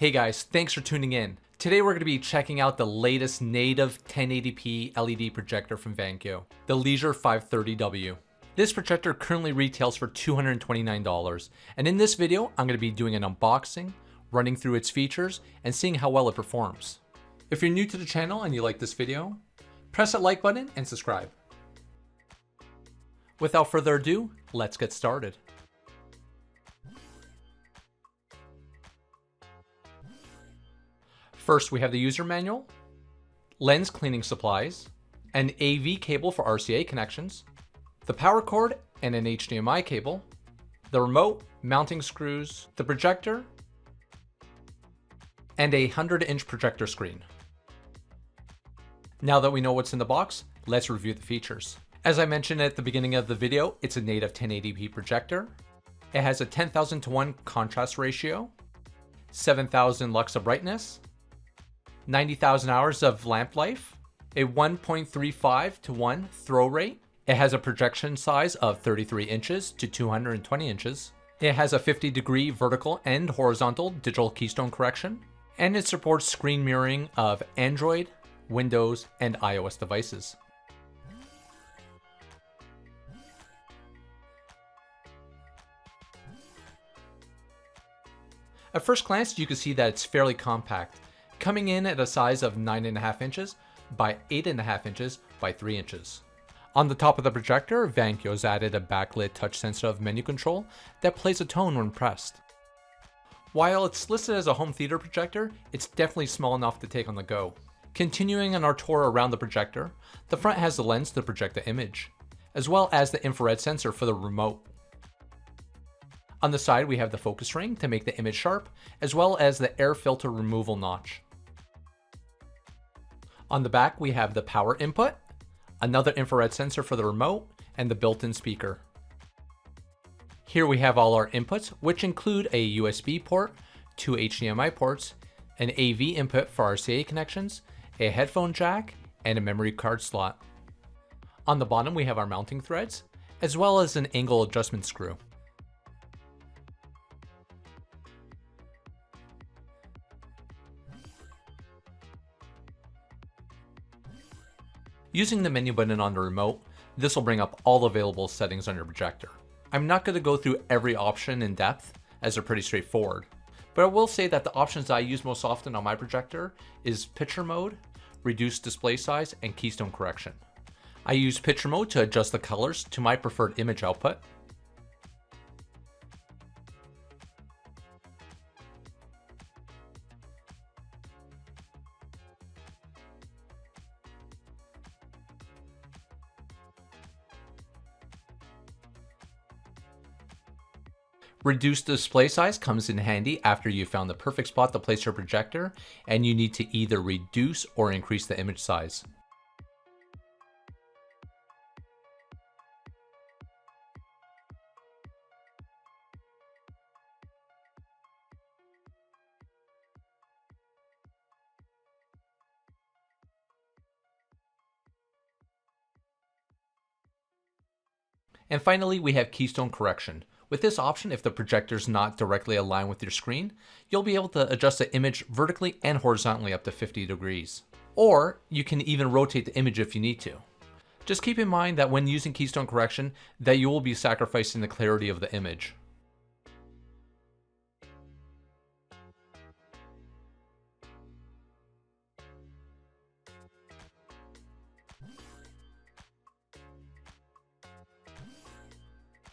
Hey guys, thanks for tuning in. Today we're going to be checking out the latest native 1080p LED projector from Vankyo, the Leisure 530W. This projector currently retails for $229, and in this video I'm going to be doing an unboxing, running through its features, and seeing how well it performs. If you're new to the channel and you like this video, press that like button and subscribe. Without further ado, let's get started. First, we have the user manual, lens cleaning supplies, an AV cable for RCA connections, the power cord and an HDMI cable, the remote, mounting screws, the projector, and a 100-inch projector screen. Now that we know what's in the box, let's review the features. As I mentioned at the beginning of the video, it's a native 1080p projector. It has a 10,000:1 contrast ratio, 7,000 lux of brightness, 90,000 hours of lamp life, a 1.35:1 throw rate. It has a projection size of 33 inches to 220 inches. It has a 50-degree vertical and horizontal digital keystone correction, and it supports screen mirroring of Android, Windows, and iOS devices. At first glance, you can see that it's fairly compact, coming in at a size of 9.5 inches by 8.5 inches by 3 inches. On the top of the projector, Vankyo's added a backlit touch-sensitive menu control that plays a tone when pressed. While it's listed as a home theater projector, it's definitely small enough to take on the go. Continuing on our tour around the projector, the front has the lens to project the image, as well as the infrared sensor for the remote. On the side, we have the focus ring to make the image sharp, as well as the air filter removal notch. On the back, we have the power input, another infrared sensor for the remote, and the built-in speaker. Here we have all our inputs, which include a USB port, 2 HDMI ports, an AV input for RCA connections, a headphone jack, and a memory card slot. On the bottom, we have our mounting threads, as well as an angle adjustment screw. Using the menu button on the remote, this will bring up all the available settings on your projector. I'm not going to go through every option in depth, as they're pretty straightforward, but I will say that the options I use most often on my projector is picture mode, reduced display size, and keystone correction. I use picture mode to adjust the colors to my preferred image output. Reduced display size comes in handy after you've found the perfect spot to place your projector and you need to either reduce or increase the image size. And finally, we have keystone correction. With this option, if the projector is not directly aligned with your screen, you'll be able to adjust the image vertically and horizontally up to 50 degrees. Or you can even rotate the image if you need to. Just keep in mind that when using keystone correction, that you will be sacrificing the clarity of the image.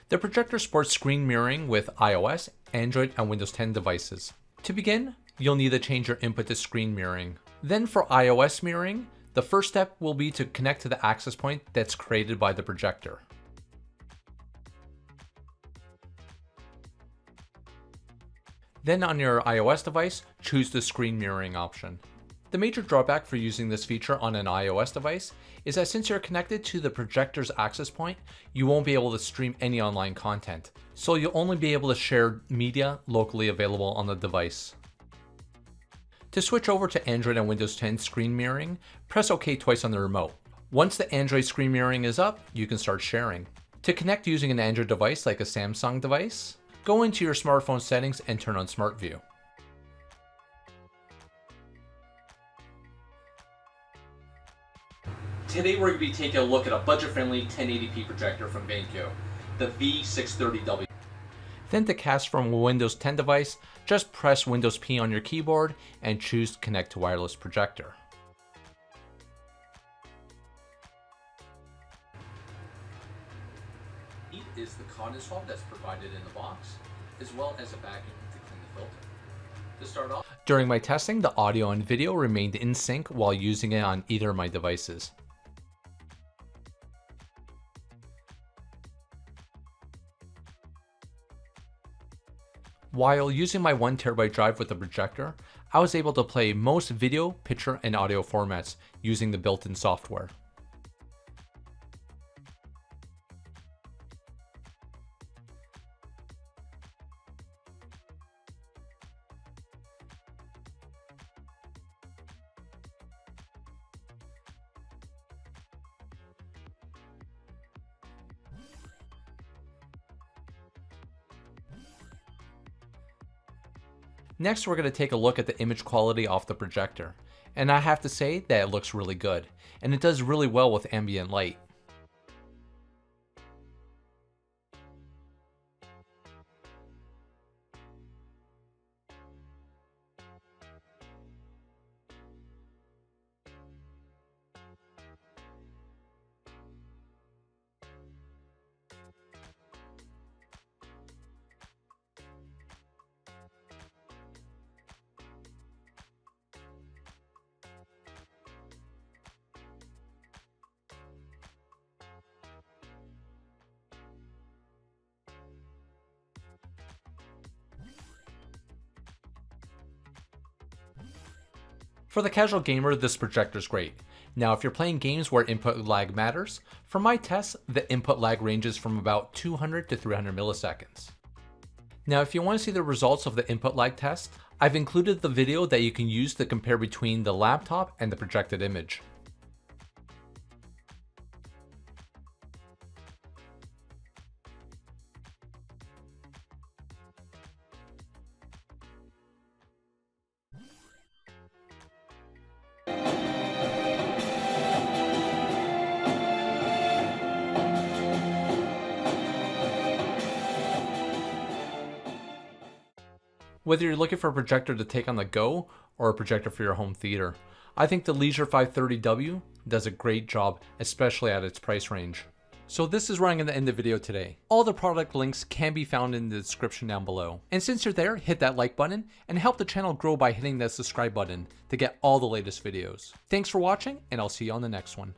The projector supports screen mirroring with iOS, Android, and Windows 10 devices. To begin, you'll need to change your input to screen mirroring. Then for iOS mirroring, the first step will be to connect to the access point that's created by the projector. Then on your iOS device, choose the screen mirroring option. The major drawback for using this feature on an iOS device is that since you're connected to the projector's access point, you won't be able to stream any online content. So you'll only be able to share media locally available on the device. To switch over to Android and Windows 10 screen mirroring, press OK twice on the remote. Once the Android screen mirroring is up, you can start sharing. To connect using an Android device like a Samsung device, go into your smartphone settings and turn on Smart View. Today we're going to be taking a look at a budget-friendly 1080p projector from Vankyo, the V630W. Then to cast from a Windows 10 device, just press Windows P on your keyboard and choose Connect to Wireless Projector. Is the cotton swab that's provided in the box, as well as a vacuum to clean the filter. To start off, during my testing, the audio and video remained in sync while using it on either of my devices. While using my 1TB drive with the projector, I was able to play most video, picture, and audio formats using the built-in software. Next, we're going to take a look at the image quality off the projector, and I have to say that it looks really good, and it does really well with ambient light. For the casual gamer, this projector is great. Now, if you're playing games where input lag matters, for my tests, the input lag ranges from about 200 to 300 milliseconds. Now, if you want to see the results of the input lag test, I've included the video that you can use to compare between the laptop and the projected image. Whether you're looking for a projector to take on the go or a projector for your home theater, I think the Leisure 530W does a great job, especially at its price range. So this is where I'm going to end the video today. All the product links can be found in the description down below. And since you're there, hit that like button and help the channel grow by hitting that subscribe button to get all the latest videos. Thanks for watching, and I'll see you on the next one.